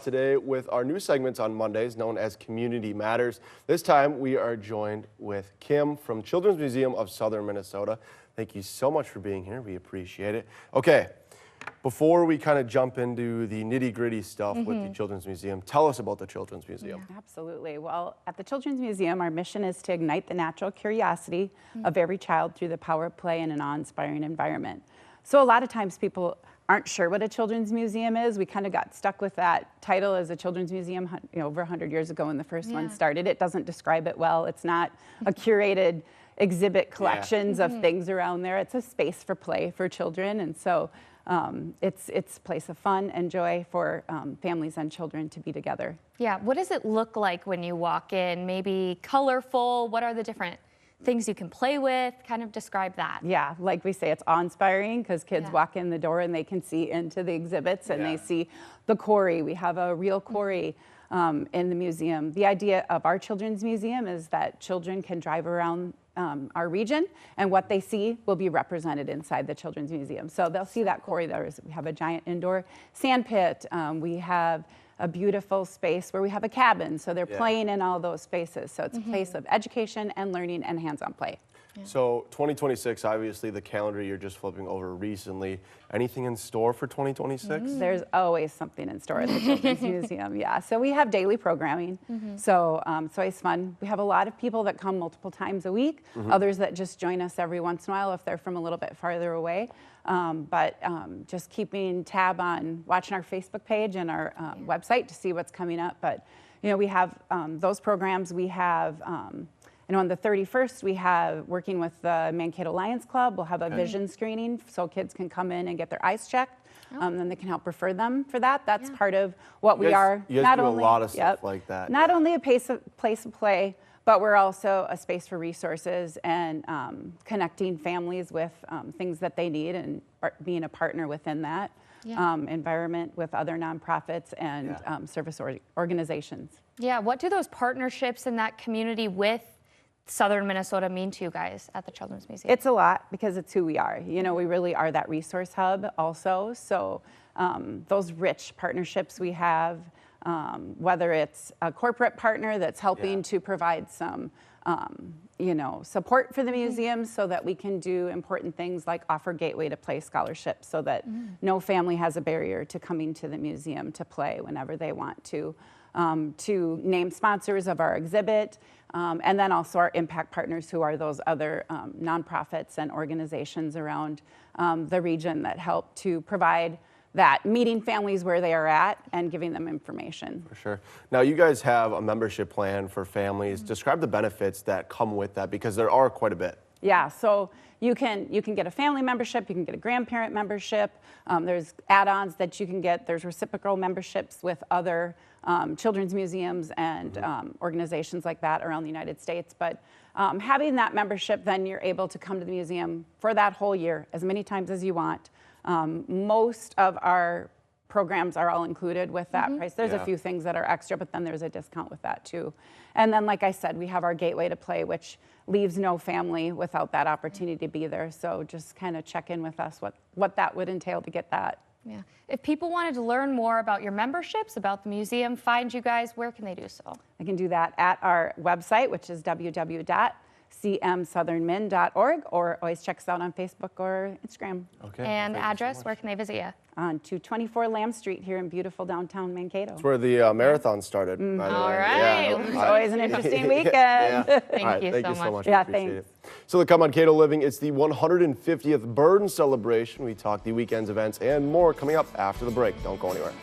off today with our new segments on Mondays known as Community Matters. This time we are joined with Kim from Children's Museum of Southern Minnesota. Thank you so much for being here. We appreciate it. Okay, before we kind of jump into the nitty-gritty stuff with the Children's Museum, tell us about the Children's Museum. Yeah, absolutely. Well, at the Children's Museum, our mission is to ignite the natural curiosity of every child through the power of play in an awe-inspiring environment. So a lot of times people aren't sure what a children's museum is. We kind of got stuck with that title as a children's museum over 100 years ago when the first one started. It doesn't describe it well. It's not a curated exhibit collections of things around there. It's a space for play for children, and so it's a place of fun and joy for families and children to be together. Yeah, what does it look like when you walk in? Maybe colorful? What are the different things you can play with? Kind of describe that. Yeah, like we say, it's awe-inspiring because kids walk in the door and they can see into the exhibits and they see the quarry. We have a real quarry in the museum. The idea of our children's museum is that children can drive around our region, and what they see will be represented inside the Children's Museum. So they'll see that quarry. We have a giant indoor sand pit. We have a beautiful space where we have a cabin. So they're playing in all those spaces. So it's a place of education and learning and hands-on play. So 2026, obviously the calendar you're just flipping over recently. Anything in store for 2026? There's always something in store at the Children's Museum, So we have daily programming, so it's always fun. We have a lot of people that come multiple times a week, others that just join us every once in a while if they're from a little bit farther away. But just keeping tab on watching our Facebook page and our website to see what's coming up. But, you know, we have those programs. We have on the 31st, we have working with the Mankato Lions Club. We'll have a vision screening so kids can come in and get their eyes checked. Then they can help refer them for that. That's part of what we are. You guys do a lot of stuff like that. Not only a place of play, but we're also a space for resources and connecting families with things that they need and being a partner within that environment with other nonprofits and service organizations. Yeah, what do those partnerships in that community with Southern Minnesota mean to you guys at the Children's Museum? It's a lot because it's who we are. You know, we really are that resource hub also. So those rich partnerships we have, whether it's a corporate partner that's helping to provide some, support for the museum so that we can do important things like offer Gateway to Play scholarships so that no family has a barrier to coming to the museum to play whenever they want to name sponsors of our exhibit, and then also our impact partners who are those other nonprofits and organizations around the region that help to provide that, meeting families where they are at and giving them information. For sure. Now you guys have a membership plan for families. Describe the benefits that come with that because there are quite a bit. Yeah, so you can get a family membership, you can get a grandparent membership, there's add-ons that you can get, there's reciprocal memberships with other children's museums and organizations like that around the United States. But having that membership, then you're able to come to the museum for that whole year, as many times as you want. Most of our programs are all included with that price. There's a few things that are extra, but then there's a discount with that too. And then, like I said, we have our Gateway to Play, which leaves no family without that opportunity to be there. So just kind of check in with us what that would entail to get that. Yeah. If people wanted to learn more about your memberships, about the museum, find you guys, where can they do so? They can do that at our website, which is www.cmsouthernmin.org, or always check us out on Facebook or Instagram. Okay. And address, where can they visit you? On 224 Lamb Street here in beautiful downtown Mankato. That's where the marathon started. By the All way. right. It's always an interesting weekend. Thank you so much. Yeah, Appreciate thanks. it. So to come on Kato Living, it's the 150th Burn Celebration. We talk the weekend's events and more coming up after the break. Don't go anywhere.